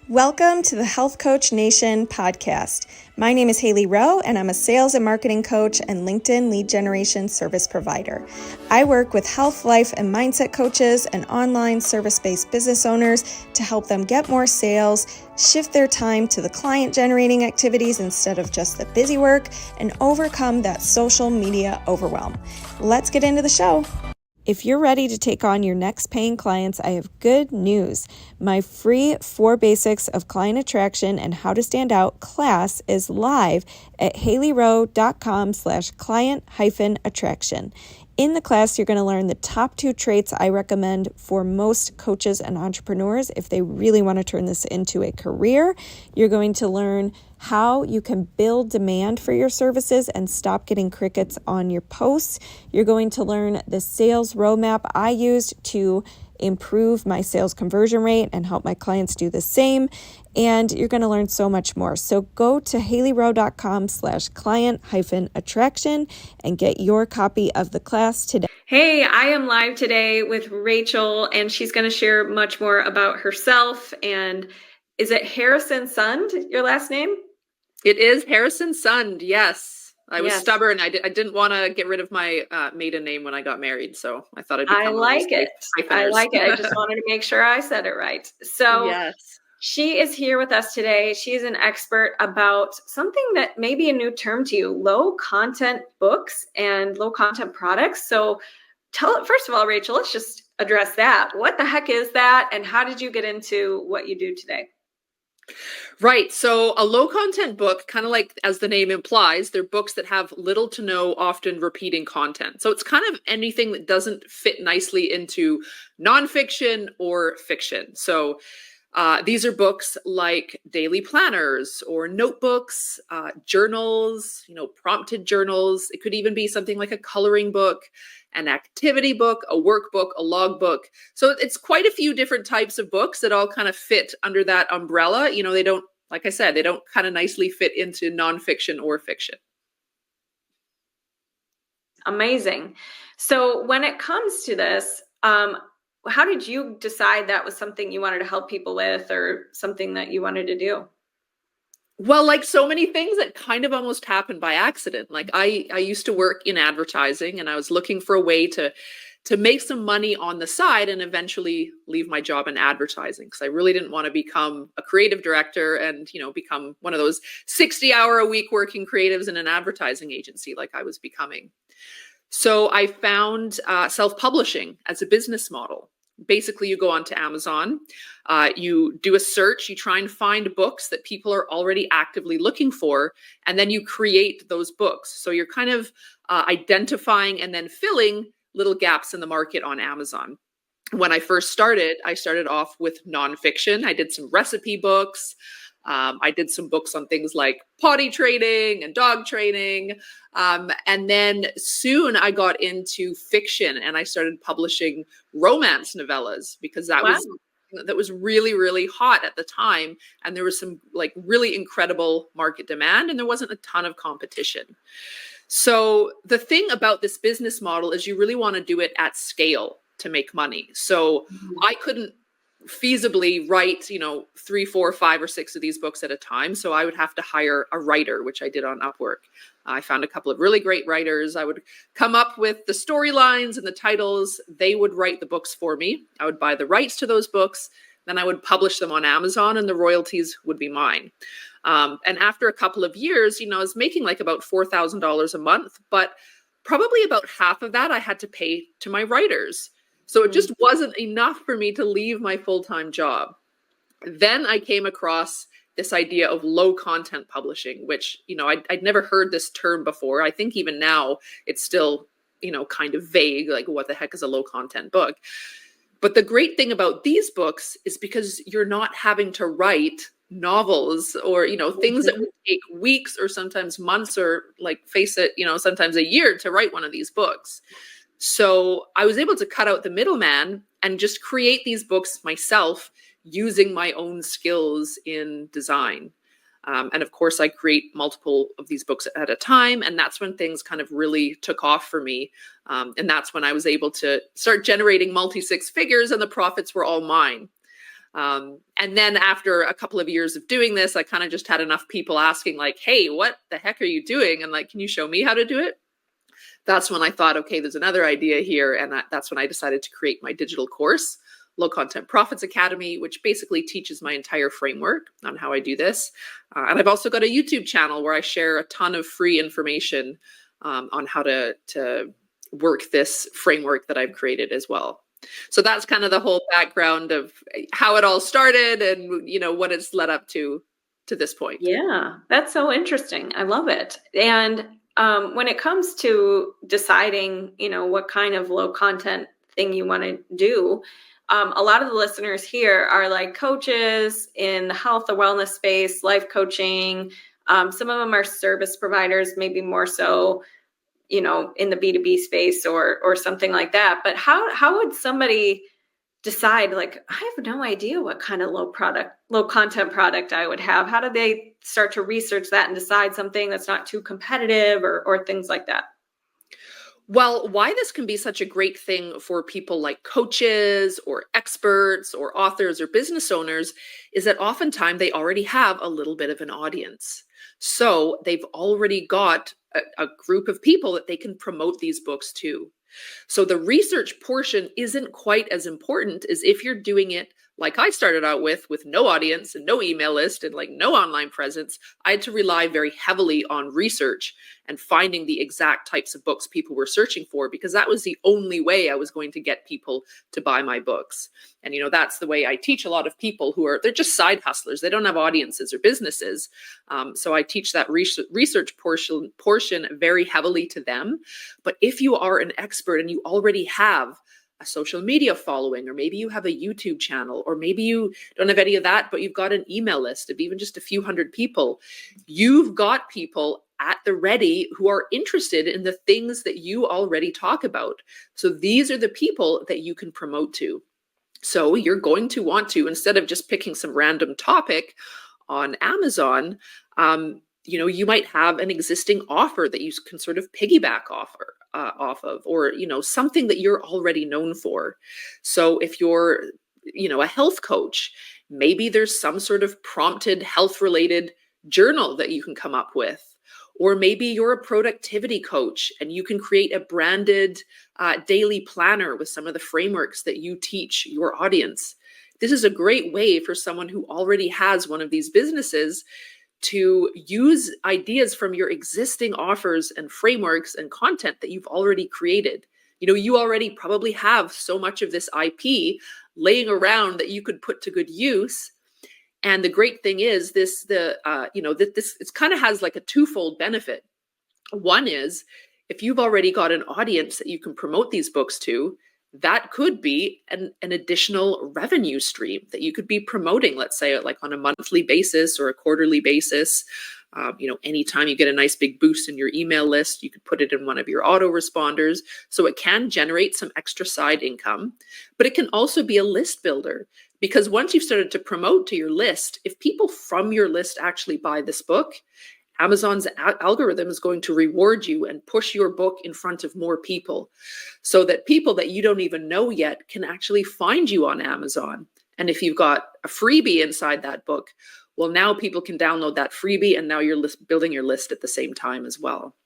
Welcome to the Health Coach Nation podcast. My name is Hailey Rowe, and I'm a sales and marketing coach and LinkedIn lead generation service provider. I work with health, life, and mindset coaches and online service-based business owners to help them get more sales, shift their time to the client-generating activities instead of just the busy work, and overcome that social media overwhelm. Let's get into the show. If you're ready to take on your next paying clients, I have good news. My free 4 Basics of Client Attraction and How to Stand Out class is live at haileyrowe.com/client-attraction. In the class, you're going to learn the top 2 traits I recommend for most coaches and entrepreneurs if they really want to turn this into a career. You're going to learn how you can build demand for your services and stop getting crickets on your posts. You're going to learn the sales roadmap I used to improve my sales conversion rate and help my clients do the same. And you're going to learn so much more. So go to haileyrowe.com/client-attraction and get your copy of the class today. Hey, I am live today with Rachel, and she's going to share much more about herself. And is it Harrison Sund, your last name? It is Harrison Sund, yes. I was Yes. stubborn. I didn't want to get rid of my maiden name when I got married, so I thought I'd become I like it. I like it. I just wanted to make sure I said it right. So yes. She is here with us today. She is an expert about something that may be a new term to you, low content books and low content products. So first of all, Rachel, let's just address that. What the heck is that? And how did you get into what you do today? Right. So a low content book, kind of like as the name implies, they're books that have little to no, often repeating content. So it's kind of anything that doesn't fit nicely into nonfiction or fiction. So these are books like daily planners or notebooks, journals, prompted journals. It could even be something like a coloring book, an activity book, a workbook, a logbook. So it's quite a few different types of books that all kind of fit under that umbrella. They don't, like I said, they don't kind of nicely fit into nonfiction or fiction. Amazing. So when it comes to this, how did you decide that was something you wanted to help people with or something that you wanted to do? Well, like so many things, that kind of almost happened by accident. Like I used to work in advertising, and I was looking for a way to make some money on the side and eventually leave my job in advertising, because I really didn't want to become a creative director and, become one of those 60-hour-a-week working creatives in an advertising agency like I was becoming. So I found self-publishing as a business model. Basically, you go onto Amazon, you do a search, you try and find books that people are already actively looking for, and then you create those books. So you're kind of identifying and then filling little gaps in the market on Amazon. When I first started, I started off with nonfiction. I did some recipe books. I did some books on things like potty training and dog training. And then soon I got into fiction, and I started publishing romance novellas because that was really, really hot at the time. And there was some really incredible market demand, and there wasn't a ton of competition. So the thing about this business model is you really want to do it at scale to make money. So I couldn't feasibly write 3, 4, 5, or 6 of these books at a time. So I would have to hire a writer, which I did on Upwork. I found a couple of really great writers. I would come up with the storylines and the titles. They would write the books for me. I would buy the rights to those books. Then I would publish them on Amazon, and the royalties would be mine. And after a couple of years, I was making about $4,000 a month, but probably about half of that I had to pay to my writers. So it just wasn't enough for me to leave my full-time job. Then I came across this idea of low content publishing, which, I'd never heard this term before. I think even now it's still, kind of vague, like what the heck is a low content book? But the great thing about these books is because you're not having to write novels or, things that would take weeks or sometimes months or face it, sometimes a year to write one of these books. So I was able to cut out the middleman and just create these books myself using my own skills in design. And of course, I create multiple of these books at a time. And that's when things kind of really took off for me. And that's when I was able to start generating multi-6 figures, and the profits were all mine. And then after a couple of years of doing this, I kind of just had enough people asking like, hey, what the heck are you doing? And like, can you show me how to do it? That's when I thought, okay, there's another idea here. And that's when I decided to create my digital course, Low Content Profits Academy, which basically teaches my entire framework on how I do this. And I've also got a YouTube channel where I share a ton of free information on how to work this framework that I've created as well. So that's kind of the whole background of how it all started and, you know, what it's led up to this point. Yeah, that's so interesting. I love it. And when it comes to deciding, you know, what kind of low content thing you want to do, a lot of the listeners here are like coaches in the health or wellness space, life coaching. Some of them are service providers, maybe more so, you know, in the B2B space or something like that. But how would somebody decide, like, I have no idea what kind of low content product I would have? How do they start to research that and decide something that's not too competitive or things like that? Well, why this can be such a great thing for people like coaches or experts or authors or business owners is that oftentimes they already have a little bit of an audience. So they've already got a group of people that they can promote these books to. So the research portion isn't quite as important as if you're doing it like I started out with no audience and no email list and like no online presence. I had to rely very heavily on research and finding the exact types of books people were searching for, because that was the only way I was going to get people to buy my books. And, you know, that's the way I teach a lot of people they're just side hustlers. They don't have audiences or businesses. So I teach that research portion very heavily to them. But if you are an expert and you already have a social media following, or maybe you have a YouTube channel, or maybe you don't have any of that, but you've got an email list of even just a few hundred people, you've got people at the ready who are interested in the things that you already talk about. So these are the people that you can promote to. So you're going to want to, instead of just picking some random topic on Amazon, you know, you might have an existing offer that you can sort of piggyback off of, or, you know, something that you're already known for. So if you're, you know, a health coach, maybe there's some sort of prompted health related journal that you can come up with. Or maybe you're a productivity coach and you can create a branded daily planner with some of the frameworks that you teach your audience. This is a great way for someone who already has one of these businesses to use ideas from your existing offers and frameworks and content that you've already created. You know, you already probably have so much of this IP laying around that you could put to good use. And the great thing is this it kind of has like a twofold benefit. One is, if you've already got an audience that you can promote these books to, that could be an additional revenue stream that you could be promoting, let's say like on a monthly basis or a quarterly basis. You know, anytime you get a nice big boost in your email list, you could put it in one of your autoresponders. So it can generate some extra side income, but it can also be a list builder, because once you've started to promote to your list, if people from your list actually buy this book, Amazon's algorithm is going to reward you and push your book in front of more people, so that people that you don't even know yet can actually find you on Amazon. And if you've got a freebie inside that book, well, now people can download that freebie, and now you're building your list at the same time as well.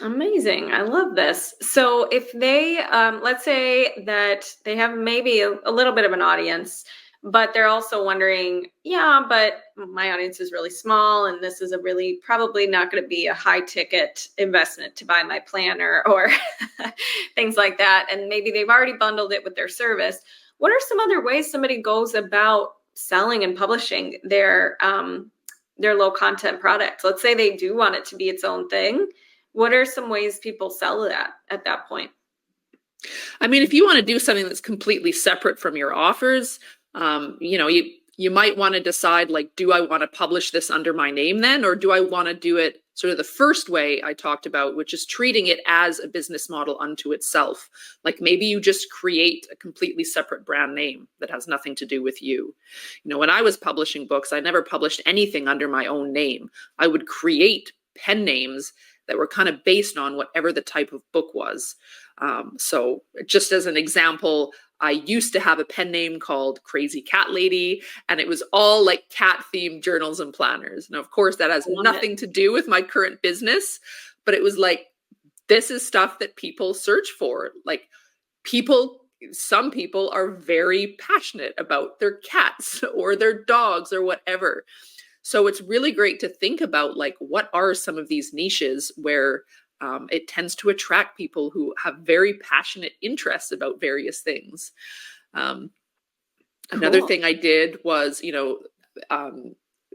Amazing. I love this. So if they, let's say that they have maybe a little bit of an audience, but they're also wondering, yeah, but my audience is really small, and this is probably not going to be a high ticket investment to buy my planner or things like that. And maybe they've already bundled it with their service. What are some other ways somebody goes about selling and publishing their low content product? Let's say they do want it to be its own thing. What are some ways people sell that at that point? I mean, if you want to do something that's completely separate from your offers, you might want to decide, like, do I want to publish this under my name then, or do I want to do it sort of the first way I talked about, which is treating it as a business model unto itself? Like maybe you just create a completely separate brand name that has nothing to do with you. You know, when I was publishing books, I never published anything under my own name. I would create pen names that were kind of based on whatever the type of book was. So just as an example, I used to have a pen name called Crazy Cat Lady, and it was all like cat themed journals and planners. And of course, that has nothing to do with my current business, but it was like, this is stuff that people search for. Like some people are very passionate about their cats or their dogs or whatever. So it's really great to think about like, what are some of these niches where it tends to attract people who have very passionate interests about various things. Another thing I did was,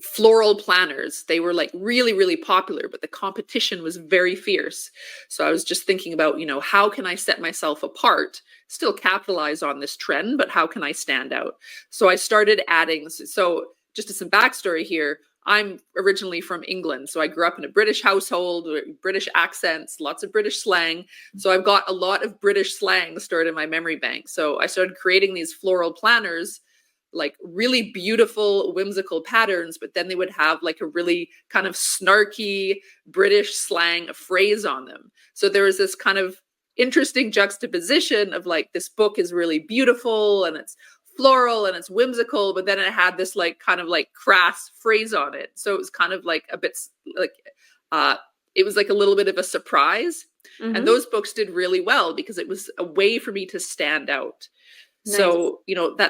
floral planners. They were like really, really popular, but the competition was very fierce. So I was just thinking about, how can I set myself apart, still capitalize on this trend, but how can I stand out? So I started adding, so just some backstory here. I'm originally from England, so I grew up in a British household, British accents, lots of British slang. So I've got a lot of British slang stored in my memory bank. So I started creating these floral planners, like really beautiful, whimsical patterns, but then they would have like a really kind of snarky British slang phrase on them. So there was this kind of interesting juxtaposition of like, this book is really beautiful and it's floral and it's whimsical, but then it had this like kind of like crass phrase on it. So it was kind of like a bit like it was like a little bit of a surprise. Mm-hmm. And those books did really well because it was a way for me to stand out. Nice. So,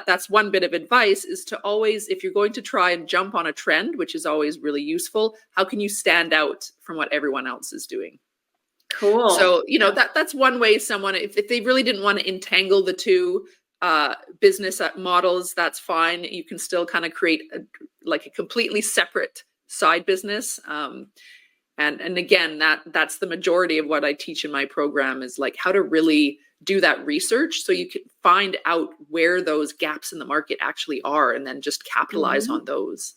that's one bit of advice, is to always, if you're going to try and jump on a trend, which is always really useful, how can you stand out from what everyone else is doing? Cool. So, that's one way someone, if they really didn't want to entangle the two business models, that's fine. You can still kind of create a completely separate side business. And again, that's the majority of what I teach in my program, is like how to really do that research so you can find out where those gaps in the market actually are and then just capitalize on those.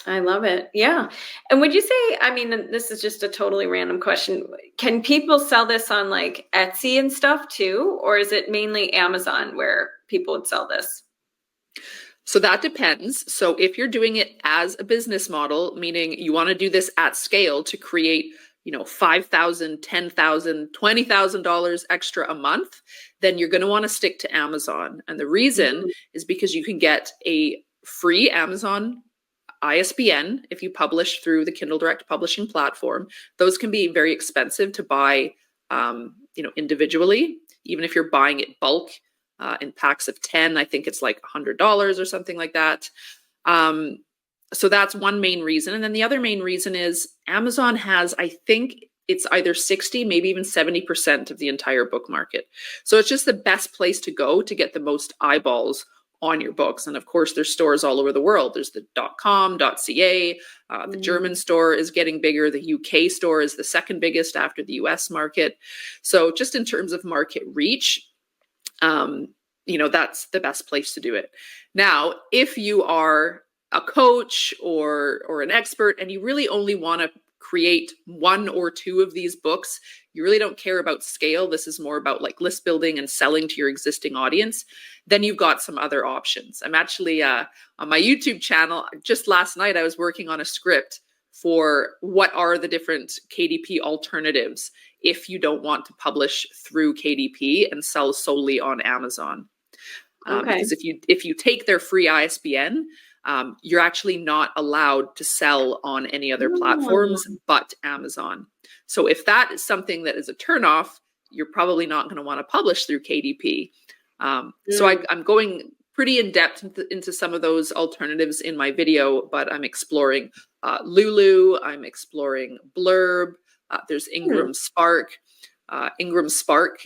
I love it. Yeah. And would you say, I mean, this is just a totally random question, can people sell this on like Etsy and stuff too? Or is it mainly Amazon where people would sell this? So that depends. So if you're doing it as a business model, meaning you want to do this at scale to create, $5,000, $10,000, $20,000 extra a month, then you're going to want to stick to Amazon. And the reason is because you can get a free Amazon ISBN if you publish through the Kindle Direct Publishing platform. Those can be very expensive to buy, individually. Even if you're buying it bulk in packs of 10, I think it's like $100 or something like that. So that's one main reason. And then the other main reason is Amazon has, I think it's either 60, maybe even 70% of the entire book market. So it's just the best place to go to get the most eyeballs on your books. And of course, there's stores all over the world. There's the .com, .ca, the German store is getting bigger. The UK store is the second biggest after the US market. So just in terms of market reach, that's the best place to do it. Now, if you are a coach or an expert and you really only want to create one or two of these books, you really don't care about scale, this is more about like list building and selling to your existing audience, then you've got some other options. I'm actually on my YouTube channel, just last night I was working on a script for what are the different KDP alternatives if you don't want to publish through KDP and sell solely on Amazon. Because if you take their free ISBN, you're actually not allowed to sell on any other platforms but Amazon. So if that is something that is a turnoff, you're probably not going to want to publish through KDP. So I'm going pretty in depth into some of those alternatives in my video, but I'm exploring Lulu, I'm exploring Blurb, there's Ingram Spark. Ingram Spark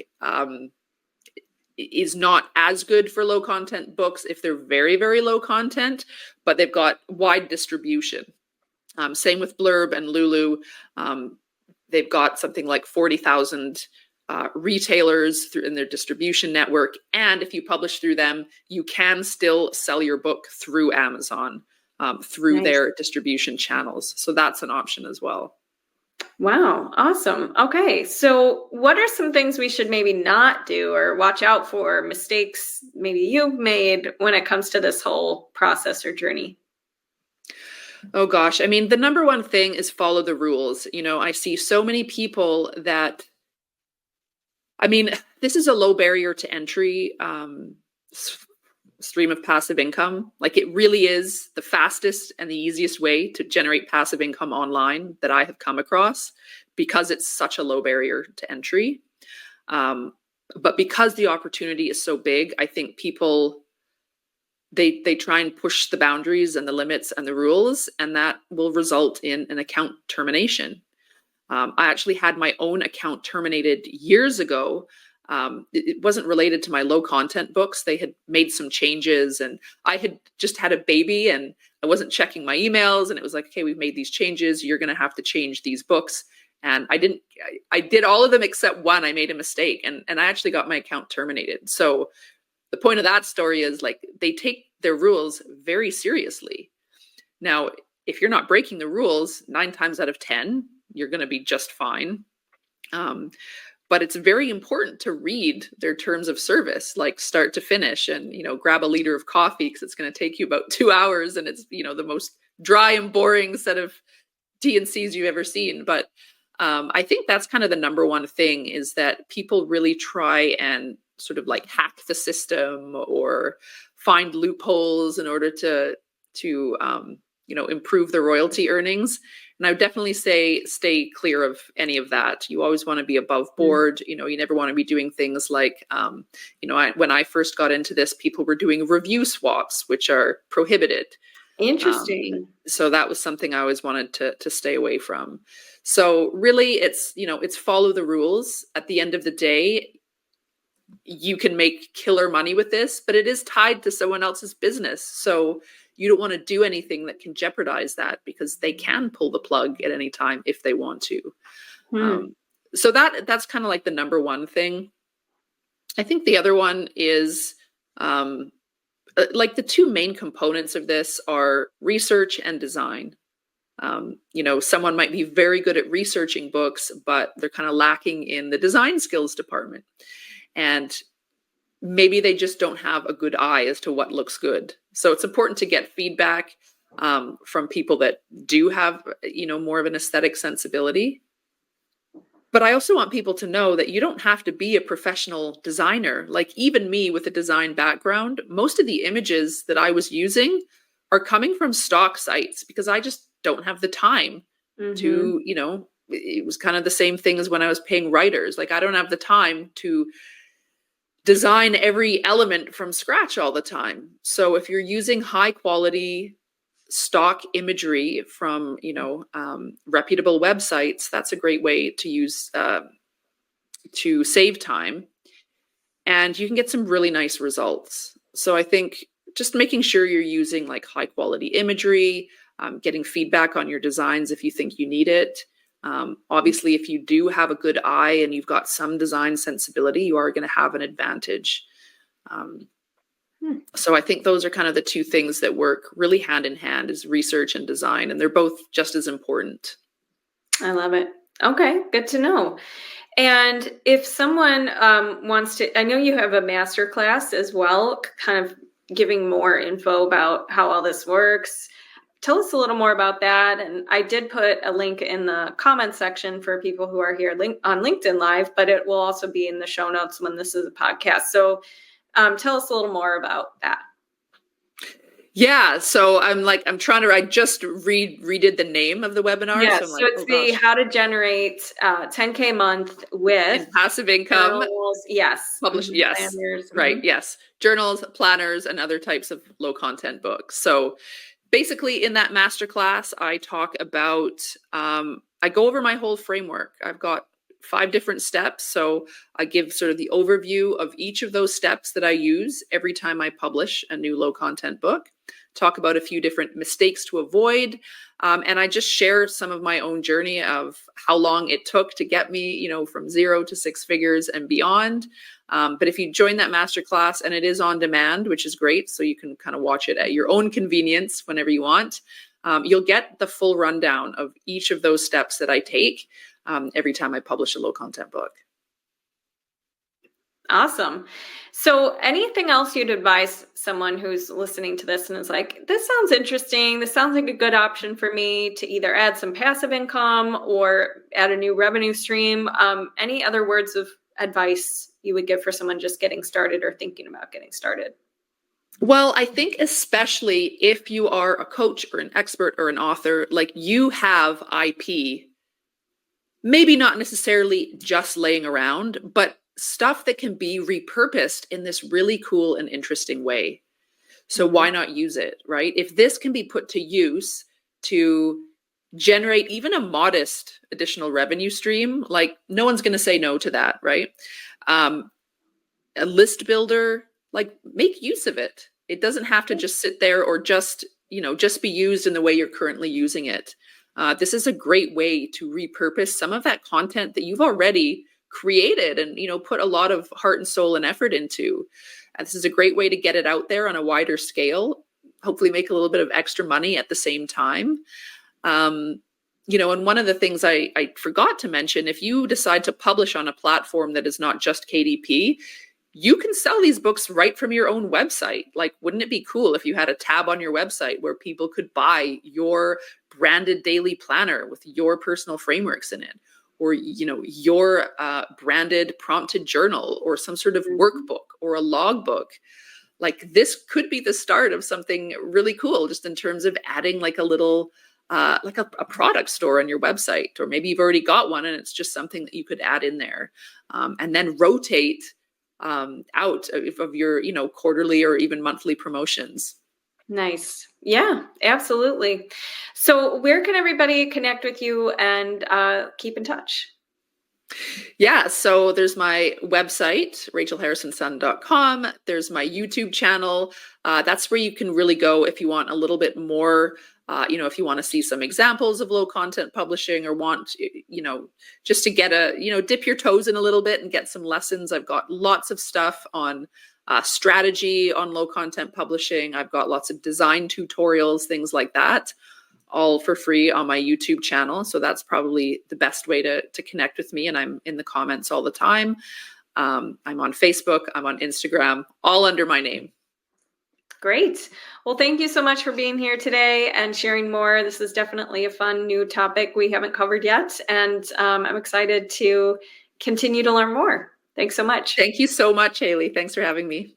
is not as good for low content books if they're very, very low content, but they've got wide distribution. Same with Blurb and Lulu. They've got something like 40,000 retailers in their distribution network. And if you publish through them, you can still sell your book through Amazon, through their distribution channels. So that's an option as well. Wow. Awesome. Okay. So what are some things we should maybe not do or watch out for, mistakes maybe you've made when it comes to this whole process or journey? Oh gosh. I mean, the number one thing is follow the rules. I see so many people that, this is a low barrier to entry stream of passive income. Like, it really is the fastest and the easiest way to generate passive income online that I have come across, because it's such a low barrier to entry. But because the opportunity is so big, I think people, they try and push the boundaries and the limits and the rules, and that will result in an account termination. I actually had my own account terminated years ago. It wasn't related to my low content books. They had made some changes, and I had just had a baby, and I wasn't checking my emails, and it was like, okay, we've made these changes. You're going to have to change these books. And I did all of them except one. I made a mistake, and I actually got my account terminated. So the point of that story is, like, they take their rules very seriously. Now, if you're not breaking the rules, 9 times out of 10, you're going to be just fine. But it's very important to read their terms of service, like start to finish, and, grab a liter of coffee, because it's going to take you about 2 hours, and it's, the most dry and boring set of T&Cs you've ever seen. But I think that's kind of the number one thing, is that people really try and sort of like hack the system or find loopholes in order to improve the royalty earnings. And I would definitely say stay clear of any of that. You always want to be above board. You never want to be doing things like, when I first got into this, people were doing review swaps, which are prohibited. Interesting. So that was something I always wanted to stay away from. So really, it's follow the rules. At the end of the day, you can make killer money with this, but it is tied to someone else's business. So you don't want to do anything that can jeopardize that, because they can pull the plug at any time if they want to. So that's kind of like the number one thing. I think the other one is, like, the two main components of this are research and design. Someone might be very good at researching books, but they're kind of lacking in the design skills department. And maybe they just don't have a good eye as to what looks good. So it's important to get feedback from people that do have, more of an aesthetic sensibility. But I also want people to know that you don't have to be a professional designer. Like, even me with a design background, most of the images that I was using are coming from stock sites, because I just don't have the time to, it was kind of the same thing as when I was paying writers. Like, I don't have the time to design every element from scratch all the time. So if you're using high quality stock imagery from, reputable websites, that's a great way to use, to save time, and you can get some really nice results. So I think just making sure you're using like high quality imagery, getting feedback on your designs if you think you need it. Obviously, if you do have a good eye and you've got some design sensibility, you are going to have an advantage. So I think those are kind of the two things that work really hand in hand, is research and design, and they're both just as important. I love it. Okay, good to know. And if someone wants to, I know you have a masterclass as well, kind of giving more info about how all this works. Tell us a little more about that. And I did put a link in the comment section for people who are here on LinkedIn Live, but it will also be in the show notes when this is a podcast. So tell us a little more about that. Yeah. So I just redid the name of the webinar. Yeah. So it's how to generate 10K a month with and passive income. Journals, yes. Published. Yes. Planners, right. Yes. Journals, planners, and other types of low content books. So basically, in that masterclass, I talk about, I go over my whole framework. I've got 5 different steps. So I give sort of the overview of each of those steps that I use every time I publish a new low content book, talk about a few different mistakes to avoid. And I just share some of my own journey of how long it took to get me, from 0 to 6 figures and beyond. But if you join that masterclass, and it is on demand, which is great, so you can kind of watch it at your own convenience whenever you want, you'll get the full rundown of each of those steps that I take every time I publish a low content book. Awesome. So anything else you'd advise someone who's listening to this and is like, this sounds interesting. This sounds like a good option for me to either add some passive income or add a new revenue stream. Any other words of advice you would give for someone just getting started or thinking about getting started? Well, I think especially if you are a coach or an expert or an author, like you have IP, maybe not necessarily just laying around, but stuff that can be repurposed in this really cool and interesting way. So why not use it, right? If this can be put to use to generate even a modest additional revenue stream, like no one's going to say no to that, right? A list builder, like make use of it. It doesn't have to just sit there or just be used in the way you're currently using it. This is a great way to repurpose some of that content that you've already created and, put a lot of heart and soul and effort into. And this is a great way to get it out there on a wider scale, hopefully make a little bit of extra money at the same time. And one of the things I forgot to mention, if you decide to publish on a platform that is not just KDP, you can sell these books right from your own website. Like, wouldn't it be cool if you had a tab on your website where people could buy your branded daily planner with your personal frameworks in it, or, your branded prompted journal, or some sort of workbook or a logbook? Like, this could be the start of something really cool, just in terms of adding like a little, like a product store on your website, or maybe you've already got one and it's just something that you could add in there, and then rotate out of your, quarterly or even monthly promotions. Nice. Yeah, absolutely. So where can everybody connect with you and keep in touch? Yeah, so there's my website, rachelharrisonson.com. There's my YouTube channel. That's where you can really go if you want a little bit more, if you want to see some examples of low content publishing, or want, just to get dip your toes in a little bit and get some lessons. I've got lots of stuff on strategy on low content publishing. I've got lots of design tutorials, things like that, all for free on my YouTube channel. So that's probably the best way to connect with me. And I'm in the comments all the time. I'm on Facebook, I'm on Instagram, all under my name. Great. Well, thank you so much for being here today and sharing more. This is definitely a fun new topic we haven't covered yet. And I'm excited to continue to learn more. Thanks so much. Thank you so much, Hailey. Thanks for having me.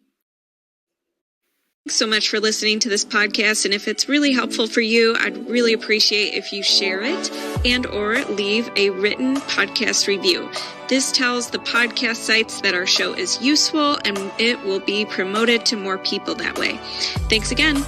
Thanks so much for listening to this podcast. And if it's really helpful for you, I'd really appreciate if you share it and or leave a written podcast review. This tells the podcast sites that our show is useful, and it will be promoted to more people that way. Thanks again.